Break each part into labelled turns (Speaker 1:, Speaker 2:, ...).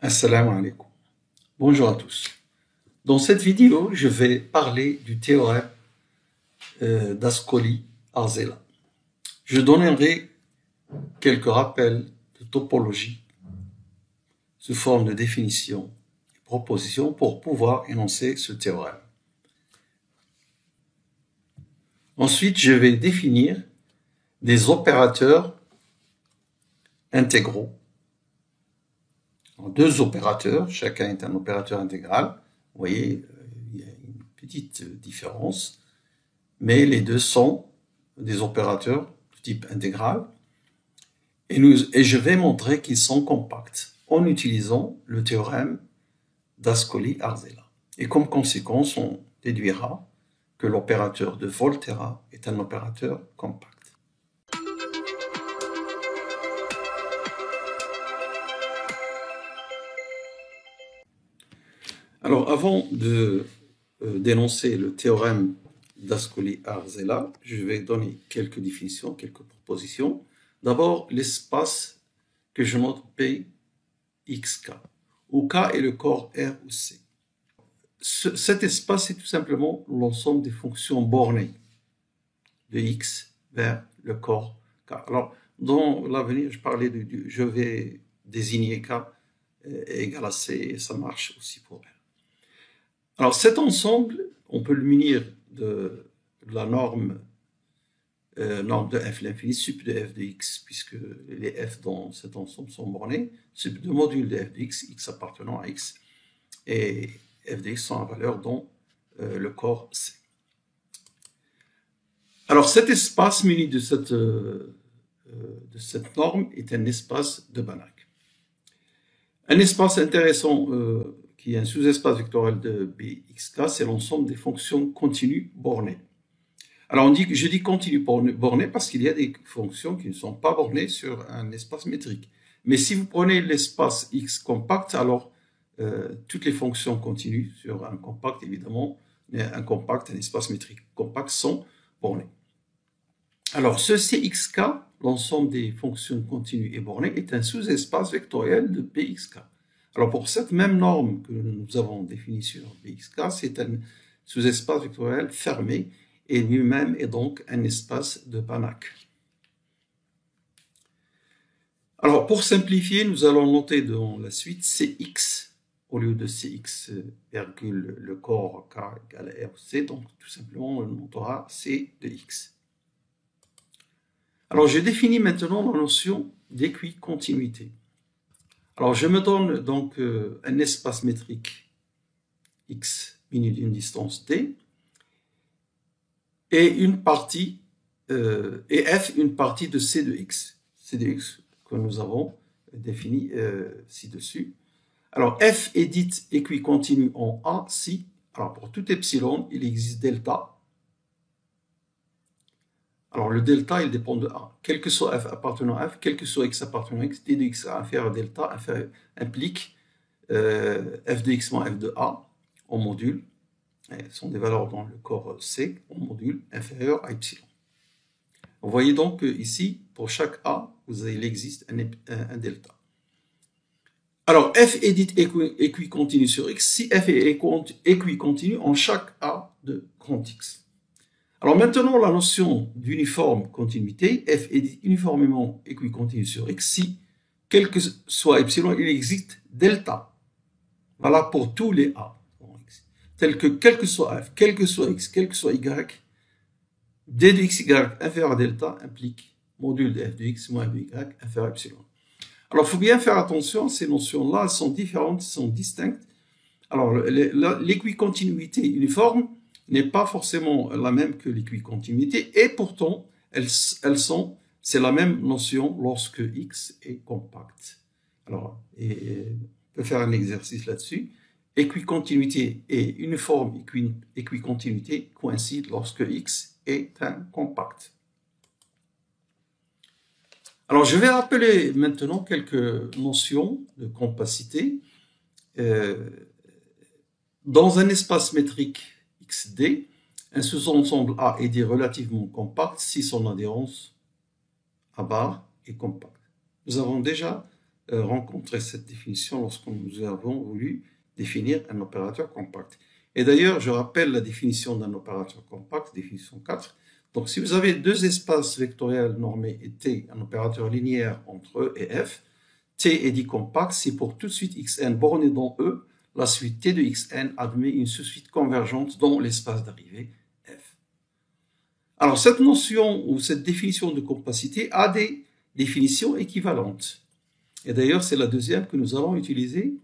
Speaker 1: Assalamu alaikum. Bonjour à tous. Dans cette vidéo, je vais parler du théorème d'Ascoli-Arzela. Je donnerai quelques rappels de topologie sous forme de définition et proposition pour pouvoir énoncer ce théorème. Ensuite, je vais définir des opérateurs intégraux. Deux opérateurs, chacun est un opérateur intégral. Vous voyez, il y a une petite différence, mais les deux sont des opérateurs de type intégral. Et je vais montrer qu'ils sont compacts en utilisant le théorème d'Ascoli-Arzela. Et comme conséquence, on déduira que l'opérateur de Volterra est un opérateur compact. Alors, avant de dénoncer le théorème d'Ascoli-Arzela, je vais donner quelques définitions, quelques propositions. D'abord, l'espace que je note P, X, K, où K est le corps R ou C. Cet espace est tout simplement l'ensemble des fonctions bornées de X vers le corps K. Alors, dans l'avenir, je vais désigner K égale à C, et ça marche aussi pour R. Alors, cet ensemble, on peut le munir de la norme de f l'infini, sup de f de x, puisque les f dans cet ensemble sont bornés, sup de module de f de x, x appartenant à x, et f de x sont à valeur dans le corps C. Alors, cet espace muni de cette norme est un espace de Banach. Un espace intéressant qui est un sous-espace vectoriel de Bxk, c'est l'ensemble des fonctions continues bornées. Alors, je dis continues bornées parce qu'il y a des fonctions qui ne sont pas bornées sur un espace métrique. Mais si vous prenez l'espace X compact, alors toutes les fonctions continues sur un compact, évidemment, un espace métrique compact sont bornées. Alors, ce Cxk, l'ensemble des fonctions continues et bornées, est un sous-espace vectoriel de Bxk. Alors, pour cette même norme que nous avons définie sur Bxk, c'est un sous-espace vectoriel fermé et lui-même est donc un espace de Banach. Alors, pour simplifier, nous allons noter dans la suite Cx au lieu de Cx, virgule, le corps K égale à RC, donc tout simplement on notera C de X. Alors, je définis maintenant la notion d'équicontinuité. Alors, je me donne donc un espace métrique X muni d'une distance D et une partie, et F une partie de C de X. C de X que nous avons défini ci-dessus. Alors, F est dite équicontinue en A si, alors pour tout epsilon, il existe delta. Alors, le delta, il dépend de A. Quel que soit F appartenant à F, quel que soit X appartenant à X, D de X inférieur à delta implique F de X moins F de A en module. Ce sont des valeurs dans le corps C en module inférieur à epsilon. Vous voyez donc ici, pour chaque A, il existe un delta. Alors, F est dite équicontinue sur X si F est équicontinue en chaque A de grand X. Alors maintenant, la notion d'uniforme continuité, F est dite uniformément équicontinue sur X si, quel que soit epsilon, il existe delta. Voilà pour tous les A. Tel que quel que soit F, quel que soit X, quel que soit Y, D de XY inférieur à delta implique module de F de X moins F de Y inférieur à epsilon. Alors, il faut bien faire attention, ces notions-là sont différentes, sont distinctes. Alors, l'équicontinuité uniforme n'est pas forcément la même que l'équicontinuité, et pourtant, c'est la même notion lorsque X est compact. Alors, on peut faire un exercice là-dessus. Équicontinuité et uniforme équicontinuité coïncident lorsque X est un compact. Alors, je vais rappeler maintenant quelques notions de compacité. Dans un espace métrique XD, un sous-ensemble A est dit relativement compact si son adhérence à barre est compacte. Nous avons déjà rencontré cette définition lorsque nous avons voulu définir un opérateur compact. Et d'ailleurs, je rappelle la définition d'un opérateur compact, définition 4. Donc, si vous avez deux espaces vectoriels normés et T, un opérateur linéaire entre E et F, T est dit compact si pour toute suite Xn bornée dans E, la suite T de Xn admet une sous-suite convergente dans l'espace d'arrivée F. Alors, cette notion ou cette définition de compacité a des définitions équivalentes. Et d'ailleurs, c'est la deuxième que nous allons utiliser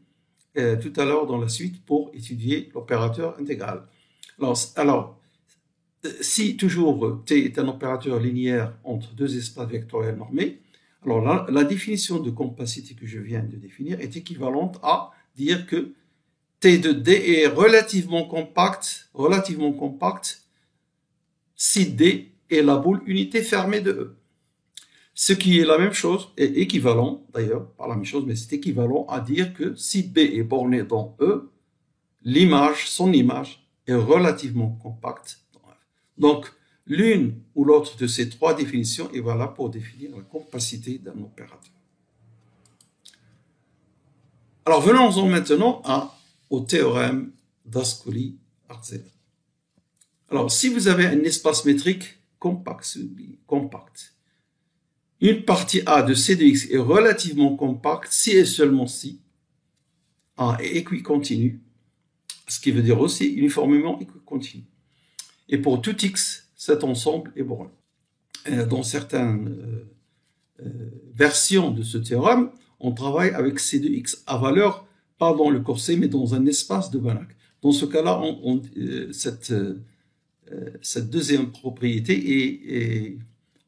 Speaker 1: tout à l'heure dans la suite pour étudier l'opérateur intégral. Alors, si toujours T est un opérateur linéaire entre deux espaces vectoriels normés, alors la définition de compacité que je viens de définir est équivalente à dire que T de D est relativement compact si D est la boule unité fermée de E. Ce qui est la même chose, est équivalent, d'ailleurs, pas la même chose, mais c'est équivalent à dire que si B est borné dans E, son image est relativement compacte dans F. Donc, l'une ou l'autre de ces trois définitions est valable pour définir la compacité d'un opérateur. Alors, venons-en maintenant au théorème d'Ascoli-Arzelà. Alors, si vous avez un espace métrique compact, une partie A de C de X est relativement compacte si et seulement si A est équicontinue, ce qui veut dire aussi uniformément équicontinue. Et pour tout X, cet ensemble est borné. Dans certaines versions de ce théorème, on travaille avec C de X à valeur, pas dans le corset, mais dans un espace de Banach. Dans ce cas-là, cette deuxième propriété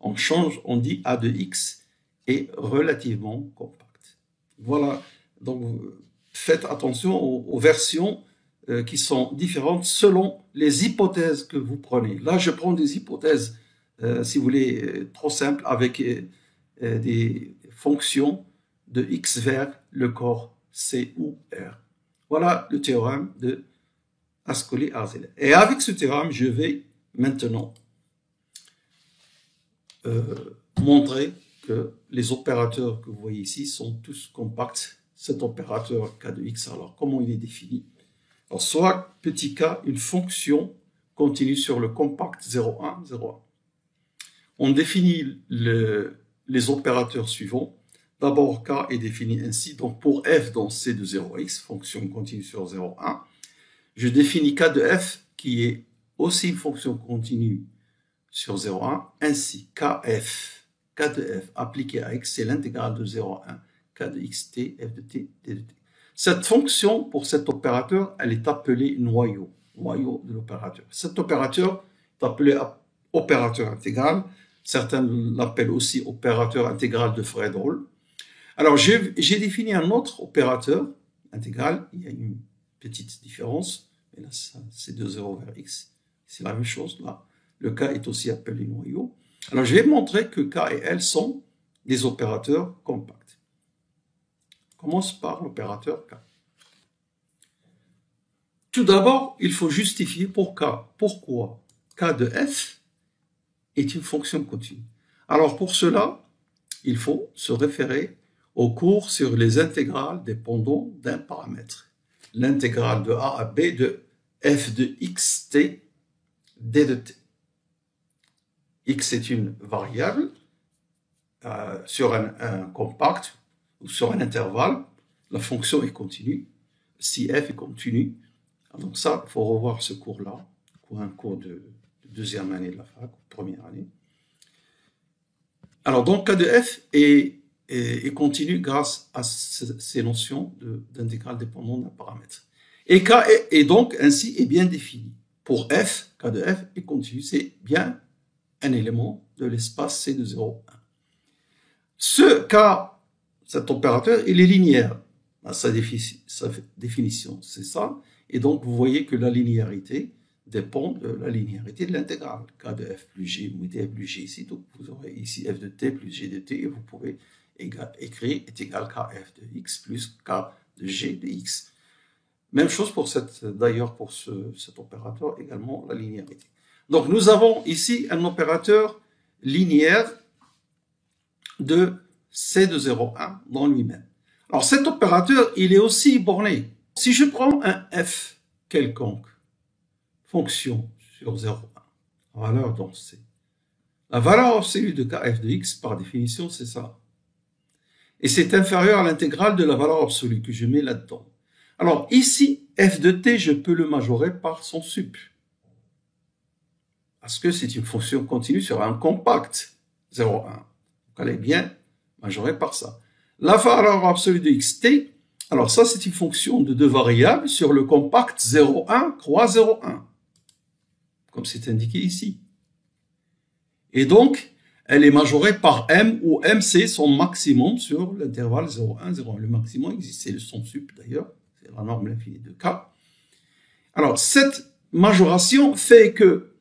Speaker 1: on change, on dit A de X est relativement compact. Voilà, donc faites attention aux versions qui sont différentes selon les hypothèses que vous prenez. Là, je prends des hypothèses, si vous voulez, trop simples, avec des fonctions de X vers le corps C ou R. Voilà le théorème de Ascoli-Arzelà. Et avec ce théorème, je vais maintenant montrer que les opérateurs que vous voyez ici sont tous compacts. Cet opérateur K de X, alors comment il est défini? Alors, soit petit k, une fonction continue sur le compact 0,1, 0,1. On définit les opérateurs suivants. D'abord, k est défini ainsi. Donc, pour f dans C de 0x, fonction continue sur 0,1, je définis k de f qui est aussi une fonction continue sur 0,1, ainsi kf, k de f appliqué à x, c'est l'intégrale de 0,1, k de x, t, f de t, d de t. Cette fonction, pour cet opérateur, elle est appelée noyau de l'opérateur. Cet opérateur est appelé opérateur intégral. Certains l'appellent aussi opérateur intégral de Fredholm. Alors, j'ai défini un autre opérateur intégral. Il y a une petite différence. Mais là, c'est de 0 vers x. C'est la même chose là. Le K est aussi appelé noyau. Alors, je vais montrer que K et L sont des opérateurs compacts. On commence par l'opérateur K. Tout d'abord, il faut justifier pour K. Pourquoi K de F est une fonction continue. Alors, pour cela, il faut se référer au cours sur les intégrales dépendant d'un paramètre. L'intégrale de A à B de f de xt, d de t. X est une variable sur un compact ou sur un intervalle. La fonction est continue. Si f est continue, donc ça, il faut revoir ce cours-là, un cours de deuxième année de la fac, première année. Alors, donc, K de f est continu grâce à ces notions d'intégrale dépendante d'un paramètre. Et K est donc ainsi est bien défini. Pour f, K de f est continu, c'est bien un élément de l'espace C de 0, 1. Ce K, cet opérateur, il est linéaire. Sa définition, c'est ça. Et donc, vous voyez que la linéarité dépend de la linéarité de l'intégrale. K de f plus g, vous mettez f plus g ici, donc vous aurez ici f de t plus g de t, et vous pouvez écrire est égal kf de x plus k de g de x. Même chose pour d'ailleurs pour cet opérateur, également la linéarité. Donc, nous avons ici un opérateur linéaire de C de 0,1 dans lui-même. Alors cet opérateur, il est aussi borné. Si je prends un f quelconque, fonction sur 0,1, valeur dans C, la valeur absolue de kf de x, par définition, c'est ça. Et c'est inférieur à l'intégrale de la valeur absolue que je mets là-dedans. Alors ici, f de t, je peux le majorer par son sup. Parce que c'est une fonction continue sur un compact 0,1. Donc elle est bien majorée par ça. La valeur absolue de xt, alors ça c'est une fonction de deux variables sur le compact 0,1 croix 0,1. Comme c'est indiqué ici. Et donc, elle est majorée par m, où m c'est son maximum sur l'intervalle 0,1, 0,1. Le maximum existe, c'est son sup d'ailleurs, c'est la norme infinie de k. Alors, cette majoration fait que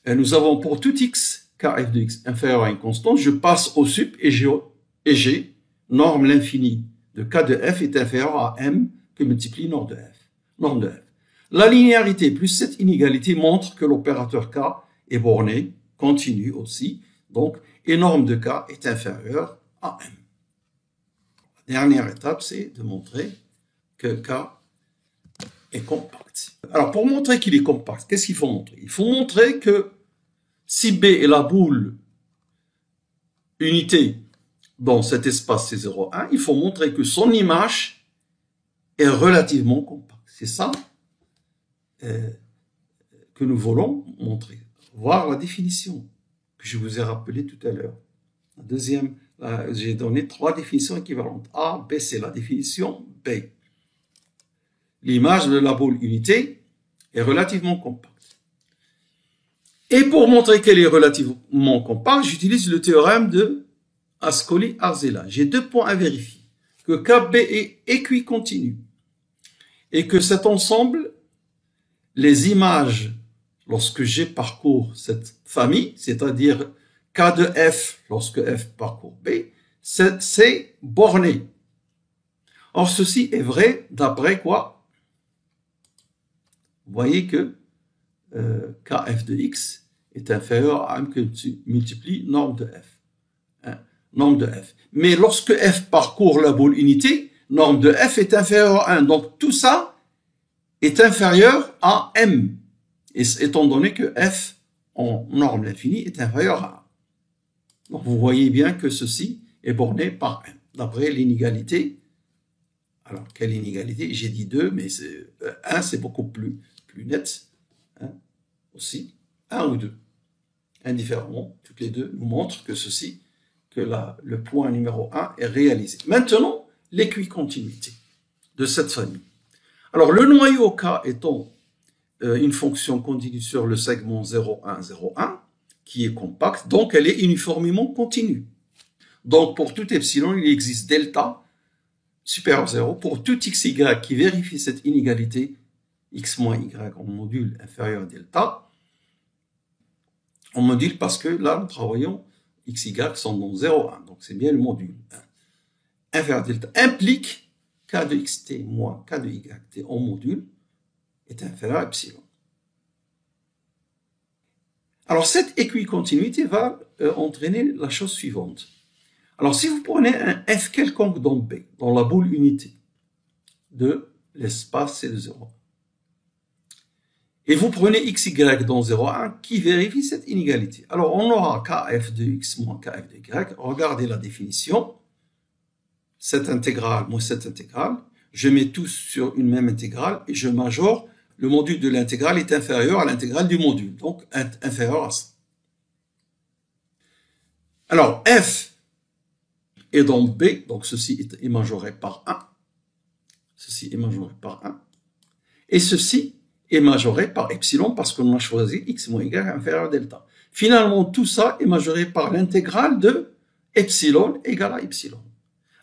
Speaker 1: nous avons pour tout x, kf de x inférieur à une constante, je passe au sup et g, norme l'infini de k de f est inférieur à m que multiplie norme de f. La linéarité plus cette inégalité montre que l'opérateur k est borné, continue aussi, donc, et norme de k est inférieure à m. La dernière étape, c'est de montrer que k est compact. Alors, pour montrer qu'il est compact, qu'est-ce qu'il faut montrer? Il faut montrer que si B est la boule unité dans cet espace C01, il faut montrer que son image est relativement compacte. C'est ça que nous voulons montrer. Voir la définition que je vous ai rappelée tout à l'heure. La deuxième, j'ai donné 3 définitions équivalentes. A, B, c'est la définition B. L'image de la boule unité est relativement compacte. Et pour montrer qu'elle est relativement compacte, j'utilise le théorème de Ascoli-Arzela. J'ai 2 points à vérifier. Que KB est équicontinu et que cet ensemble, les images, lorsque G parcourt cette famille, c'est-à-dire K de F, lorsque F parcourt B, c'est borné. Or, ceci est vrai d'après quoi? Vous voyez que Kf de x est inférieur à m que multiplie norme de f. Hein, norme de f. Mais lorsque f parcourt la boule unité, norme de f est inférieure à 1. Donc tout ça est inférieur à m. Et, étant donné que f en norme l'infini est inférieur à 1. Donc vous voyez bien que ceci est borné par m. D'après l'inégalité. Alors quelle inégalité? J'ai dit 2, mais 1 c'est beaucoup plus net. Hein, aussi, 1 ou 2. Indifféremment, toutes les deux nous montrent que ceci, que le point numéro 1 est réalisé. Maintenant, l'équicontinuité de cette famille. Alors, le noyau K étant une fonction continue sur le segment 0,1, 0,1, qui est compacte, donc elle est uniformément continue. Donc, pour tout epsilon, il existe delta supérieur à 0. Pour tout xy qui vérifie cette inégalité, x moins y en module inférieur à delta, en module parce que là, nous travaillons x, y sont dans 0,1, donc c'est bien le module. Inférieur à delta implique k de xt moins k de yt en module est inférieur à epsilon. Alors, cette équicontinuité va entraîner la chose suivante. Alors, si vous prenez un f quelconque dans B, dans la boule unité de l'espace C de 0,1, et vous prenez xy dans 0,1 qui vérifie cette inégalité. Alors, on aura kf de x moins kf de y. Regardez la définition. Cette intégrale moins cette intégrale. Je mets tous sur une même intégrale et je majore. Le module de l'intégrale est inférieur à l'intégrale du module. Donc, inférieur à ça. Alors, f est dans B. Donc, ceci est majoré par 1. Ceci est majoré par 1. Et ceci est majoré par epsilon parce qu'on a choisi x moins y inférieur à delta. Finalement, tout ça est majoré par l'intégrale de epsilon égale à epsilon.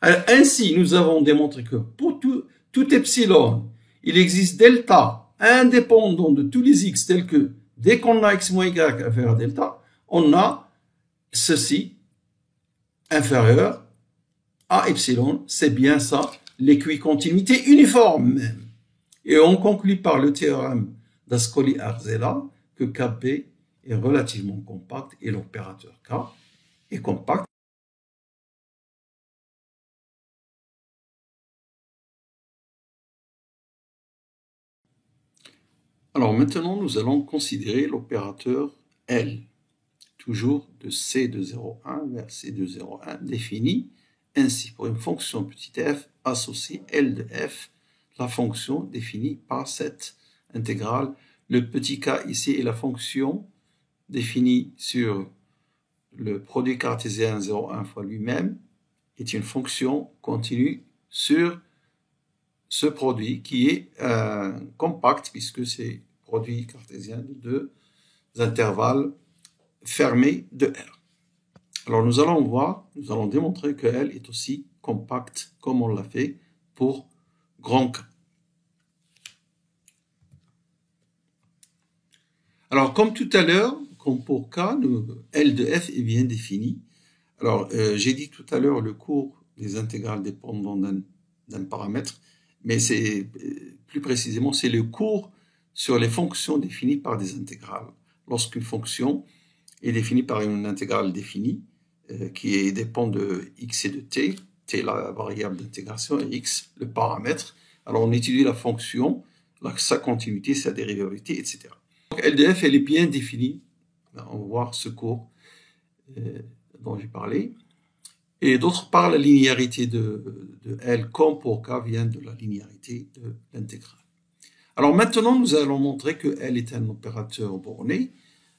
Speaker 1: Alors, ainsi, nous avons démontré que pour tout epsilon, il existe delta indépendant de tous les x, tels que dès qu'on a x moins y inférieur à delta, on a ceci inférieur à epsilon. C'est bien ça, l'équicontinuité uniforme même. Et on conclut par le théorème d'Ascoli-Arzela que Kb est relativement compact et l'opérateur K est compact. Alors maintenant, nous allons considérer l'opérateur L, toujours de C de 0,1 vers C de 0,1, défini ainsi pour une fonction petit f associée L de f, la fonction définie par cette intégrale. Le petit k ici est la fonction définie sur le produit cartésien 0,1 fois lui-même, est une fonction continue sur ce produit qui est compact puisque c'est produit cartésien de deux intervalles fermés de R. Alors nous allons voir, nous allons démontrer que L est aussi compact comme on l'a fait pour grand K. Alors comme tout à l'heure, comme pour K, L de f est bien défini. Alors j'ai dit tout à l'heure le cours des intégrales dépendant d'un paramètre, mais c'est plus précisément c'est le cours sur les fonctions définies par des intégrales. Lorsqu'une fonction est définie par une intégrale définie qui dépend de x et de t, t la variable d'intégration et x le paramètre, alors on étudie la fonction, sa continuité, sa dérivabilité, etc. Donc LDF, elle est bien définie. On va voir ce cours dont j'ai parlé. Et d'autre part, la linéarité de L, comme pour K, vient de la linéarité de l'intégrale. Alors maintenant, nous allons montrer que L est un opérateur borné.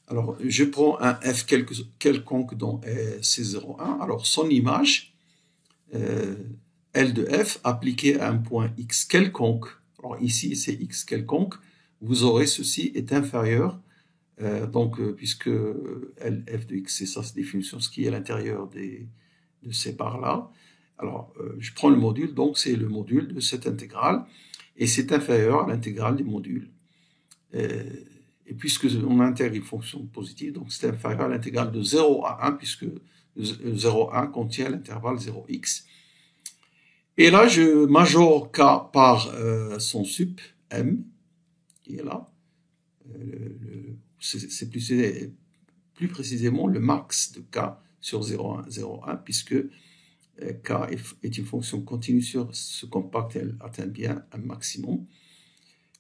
Speaker 1: Alors, je prends un f quelconque dans C01. Alors, son image, L de f, appliquée à un point x quelconque. Alors, ici, c'est x quelconque. Vous aurez ceci est inférieur. Puisque L, f de x, c'est ça, c'est définition, ce qui est à l'intérieur de ces barres-là. Alors, je prends le module, donc c'est le module de cette intégrale, et c'est inférieur à l'intégrale du module. Et puisque on intègre une fonction positive, donc c'est inférieur à l'intégrale de 0 à 1, puisque 0 à 1 contient l'intervalle 0x. Et là, je majore k par son sup, m, qui est là. C'est plus précisément le max de k sur 0,1, puisque k est une fonction continue sur ce compact, elle atteint bien un maximum,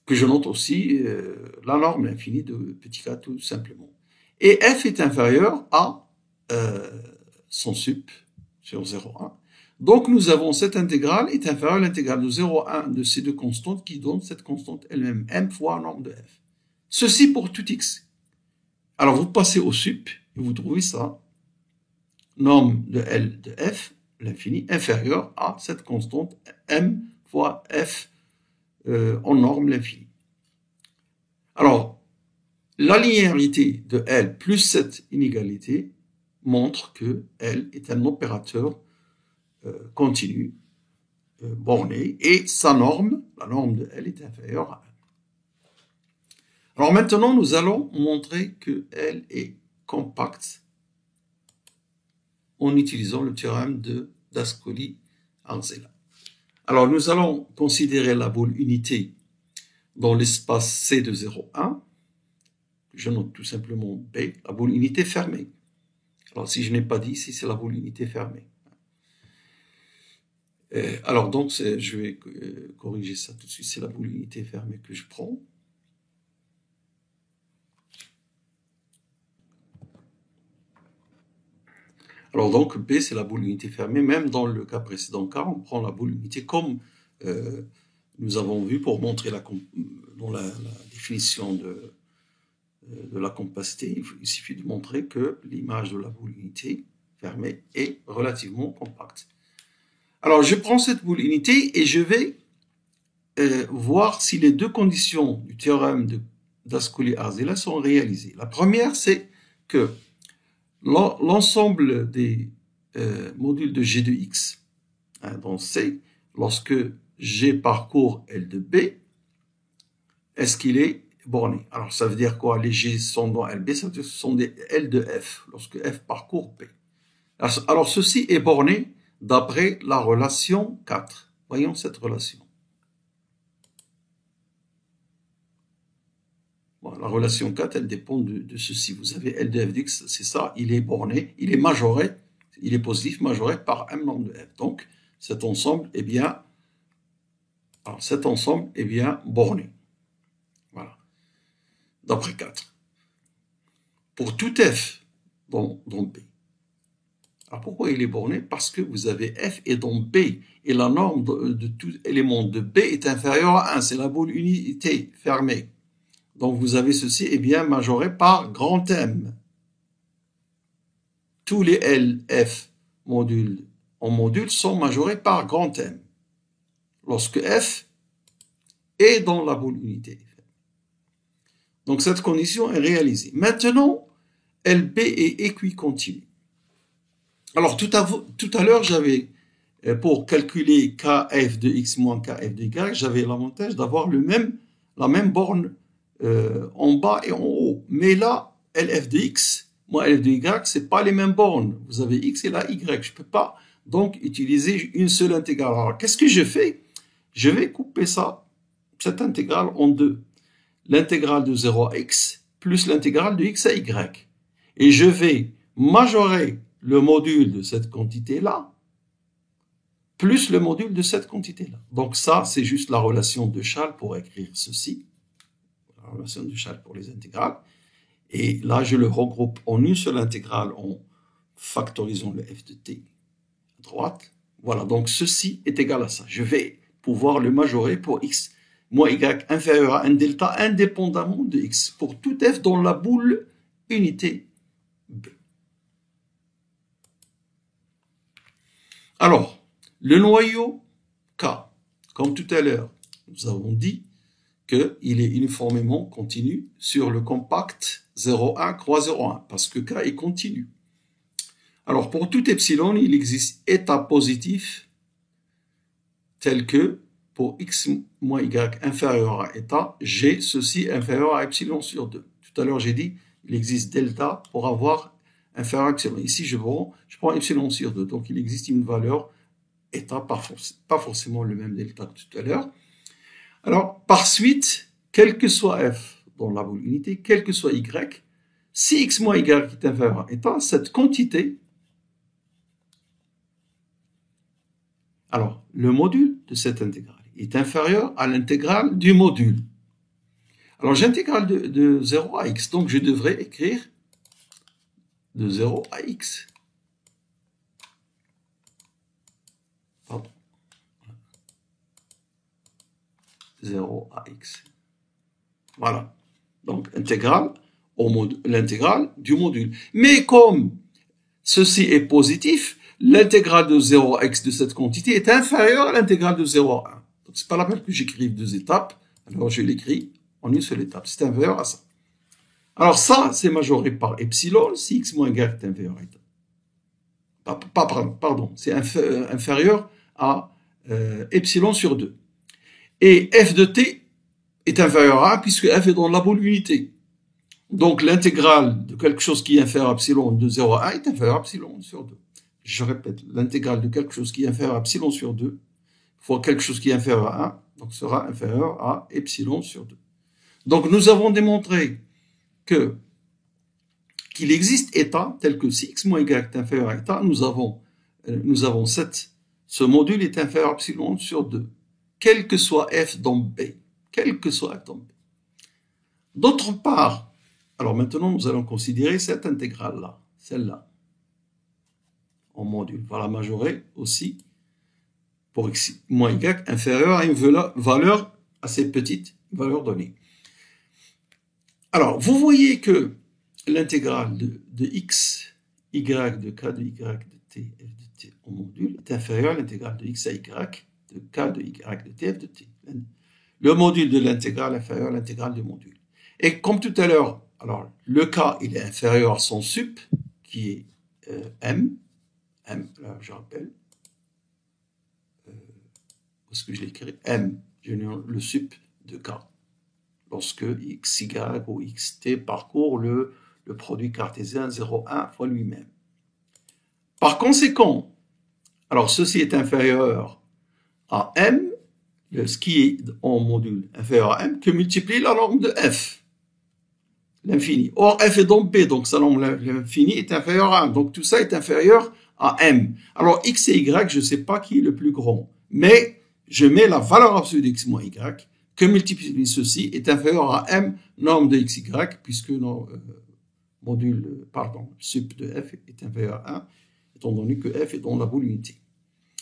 Speaker 1: que je note aussi la norme infinie de petit k tout simplement. Et f est inférieur à son sup sur 0,1. Donc nous avons cette intégrale est inférieure à l'intégrale de 0,1 de ces deux constantes qui donne cette constante elle-même, m fois norme de f. Ceci pour tout x. Alors vous passez au sup et vous trouvez ça, norme de L de f, l'infini, inférieure à cette constante m fois f en norme l'infini. Alors, la linéarité de L plus cette inégalité montre que L est un opérateur continu, borné, et sa norme, la norme de L est inférieure à 1. Alors maintenant, nous allons montrer que L est compacte en utilisant le théorème de d'Ascoli-Arzela. Alors, nous allons considérer la boule unité dans l'espace C de 0,1. Je note tout simplement B, la boule unité fermée. Alors, si je n'ai pas dit ici, c'est la boule unité fermée. Alors, donc, je vais corriger ça tout de suite. C'est la boule unité fermée que je prends. Alors donc, B, c'est la boule unité fermée. Même dans le cas précédent, car on prend la boule unité comme nous avons vu pour montrer dans la définition de la compacité. Il suffit de montrer que l'image de la boule unité fermée est relativement compacte. Alors, je prends cette boule unité et je vais voir si les deux conditions du théorème d'Ascoli-Arzela sont réalisées. La première, c'est que l'ensemble des modules de G de X dans C, lorsque G parcourt L de B, est-ce qu'il est borné? Alors ça veut dire quoi? Les G sont dans LB, ça veut dire que ce sont des L de F, lorsque F parcourt B. Alors ceci est borné d'après la relation 4. Voyons cette relation. Bon, la relation 4, elle dépend de ceci. Vous avez L de f d'x, c'est ça, il est borné, il est majoré, il est positif, majoré par m nombre de f. Donc, cet ensemble est bien borné. Voilà. d'après 4. Pour tout f dans B. Alors pourquoi il est borné? Parce que vous avez f et dans B, et la norme de tout élément de B est inférieure à 1, c'est la boule unité fermée. Donc vous avez ceci est bien majoré par grand M. Tous les LF modules en module sont majorés par grand M. Lorsque f est dans la boule unité. Donc cette condition est réalisée. Maintenant, LB est équicontinue. Alors tout à l'heure, j'avais, pour calculer KF de X moins KF de Y, j'avais l'avantage d'avoir la même borne en bas et en haut. Mais là, LF de X moins LF de Y, c'est pas les mêmes bornes. Vous avez X et là Y. Je peux pas donc utiliser une seule intégrale. Alors qu'est-ce que je fais? Je vais couper cette intégrale en deux. L'intégrale de 0 à X plus l'intégrale de X à Y. Et je vais majorer le module de cette quantité-là plus le module de cette quantité-là. Donc ça, c'est juste la relation de Schall pour écrire ceci. La relation de Schall pour les intégrales. Et là, je le regroupe en une seule intégrale en factorisant le f de t à droite. Voilà, donc ceci est égal à ça. Je vais pouvoir le majorer pour x moins y inférieur à 1 delta indépendamment de x pour tout f dans la boule unité B. Alors, le noyau K, comme tout à l'heure, nous avons dit qu'il est uniformément continu sur le compact 0,1 croix 0,1 parce que K est continu. Alors, pour tout epsilon, il existe état positif tel que pour x moins y inférieur à état, G, ceci inférieur à epsilon sur 2. Tout à l'heure, j'ai dit il existe delta pour avoir inférieur à epsilon. Ici, je prends epsilon sur 2. Donc, il existe une valeur état, pas forcément le même delta que tout à l'heure. Alors, par suite, quel que soit f dans la boule unité, quel que soit y, si x moins y est inférieur à état, cette quantité, alors, le module de cette intégrale est inférieur à l'intégrale du module. Alors, j'intégrale de 0 à x, donc je devrais écrire de 0 à x. Pardon. 0 à x. Voilà. Donc, l'intégrale du module. Mais comme ceci est positif, l'intégrale de 0 à x de cette quantité est inférieure à l'intégrale de 0 à 1. Donc, c'est pas la peine que j'écrive deux étapes. Alors, je l'écris en une seule étape. C'est inférieur à ça. Alors, ça, c'est majoré par epsilon si x moins y est inférieur à état. Pardon, c'est inférieur à epsilon sur 2. Et f de t est inférieur à 1 puisque f est dans la boule unité. Donc, l'intégrale de quelque chose qui est inférieur à epsilon de 0 à 1 est inférieur à epsilon sur 2. Je répète, l'intégrale de quelque chose qui est inférieur à epsilon sur 2 fois quelque chose qui est inférieur à 1, donc sera inférieur à epsilon sur 2. Donc, nous avons démontré qu'il existe état tel que si x moins y est inférieur à état, nous avons ce module est inférieur à epsilon sur 2, quel que soit f dans B, quel que soit f dans B. D'autre part, alors maintenant nous allons considérer cette intégrale-là, celle-là, en module. On va la majorer aussi pour x moins y inférieur à une valeur assez petite, une valeur donnée. Alors, vous voyez que l'intégrale de x, y de k de y de t, f de t en module est inférieure à l'intégrale de x à y de k de y de t, f de t. Le module de l'intégrale est inférieur à l'intégrale du module. Et comme tout à l'heure, alors le k il est inférieur à son sup, qui est m, là je rappelle, où est-ce que je l'écris? M, le sup de k. Lorsque x, y ou xt parcourt le produit cartésien 0,1 fois lui-même. Par conséquent, alors ceci est inférieur à m, ce qui est en module inférieur à m, que multiplie la norme de f, l'infini. Or, f est dans B, donc sa norme l'infini est inférieure à 1. Donc tout ça est inférieur à m. Alors x et y, je ne sais pas qui est le plus grand, mais je mets la valeur absolue de x moins y que multiplier ceci est inférieur à m norme de xy, puisque nos sup de f est inférieur à 1, étant donné que f est dans la boule unité.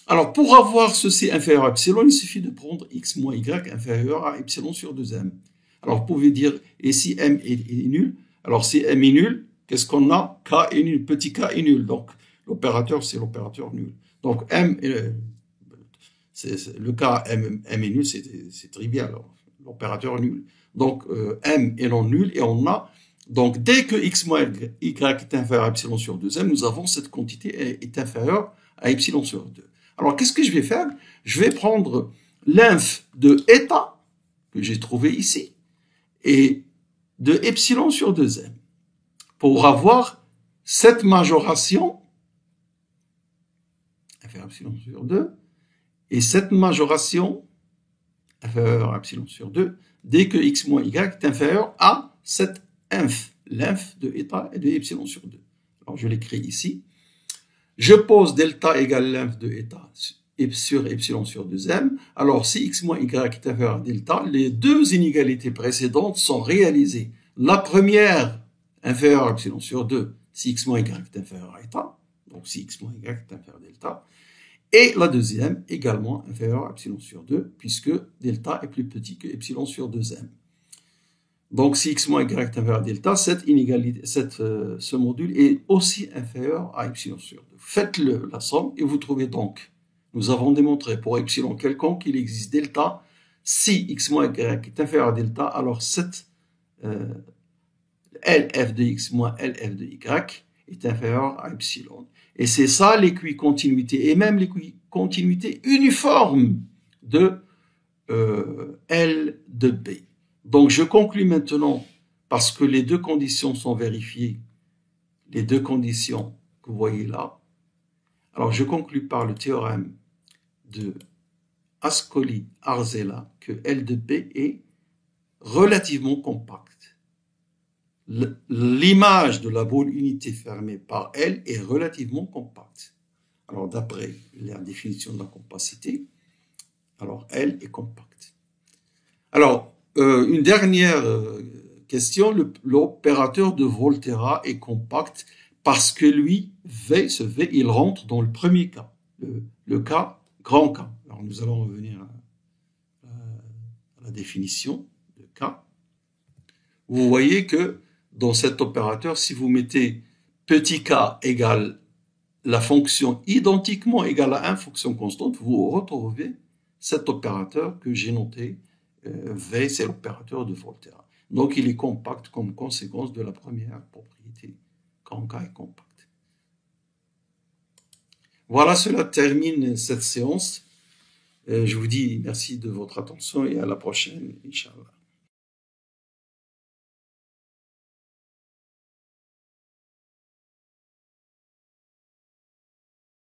Speaker 1: Alors, pour avoir ceci inférieur à epsilon, il suffit de prendre x moins y inférieur à epsilon sur 2m. Alors, vous pouvez dire, et si m est nul, alors si m est nul, qu'est-ce qu'on a? K est nul, petit k est nul. Donc, l'opérateur, c'est l'opérateur nul. Donc, le cas m est nul, c'est trivial, l'opérateur nul. Donc, m est non nul, et on a, donc, dès que x moins y est inférieur à epsilon sur 2m, nous avons cette quantité est inférieure à epsilon sur 2. Alors, qu'est-ce que je vais faire? Je vais prendre l'inf de eta, que j'ai trouvé ici, et de epsilon sur 2m, pour avoir cette majoration, inférieure à epsilon sur 2, et cette majoration, inférieure à epsilon sur 2, dès que x moins y est inférieur à cette l'inf de eta et de epsilon sur 2. Alors, je l'écris ici. Je pose delta égale l'inf de eta sur epsilon sur 2m. Alors, si x moins y est inférieur à delta, les deux inégalités précédentes sont réalisées. La première, inférieure à epsilon sur 2, si x moins y est inférieur à eta, donc si x moins y est inférieur à delta, et la deuxième, également inférieure à epsilon sur 2, puisque delta est plus petit que epsilon sur 2m. Donc, si x moins y est inférieur à delta, ce module est aussi inférieur à epsilon sur 2. Faites la somme et vous trouvez donc, nous avons démontré pour epsilon quelconque qu'il existe delta. Si x moins y est inférieur à delta, alors cette LF de x moins LF de y est inférieur à epsilon. Et c'est ça l'équicontinuité, et même l'équicontinuité uniforme de L de B. Donc, je conclus maintenant, parce que les deux conditions sont vérifiées, les deux conditions que vous voyez là. Alors, je conclus par le théorème de Ascoli-Arzela que L de B est relativement compacte. L'image de la boule unité fermée par L est relativement compacte. Alors, d'après la définition de la compacité, alors L est compacte. Alors, une dernière question, l'opérateur de Volterra est compact parce que lui, ce V, il rentre dans le premier cas, le cas, grand cas. Alors, nous allons revenir à la définition de cas. Vous voyez que dans cet opérateur, si vous mettez petit k égale la fonction identiquement égale à 1 fonction constante, vous retrouvez cet opérateur que j'ai noté. V, c'est l'opérateur de Volterra. Donc, il est compact comme conséquence de la première propriété, quand K est compact. Voilà, cela termine cette séance. Je vous dis merci de votre attention et à la prochaine, Inch'Allah.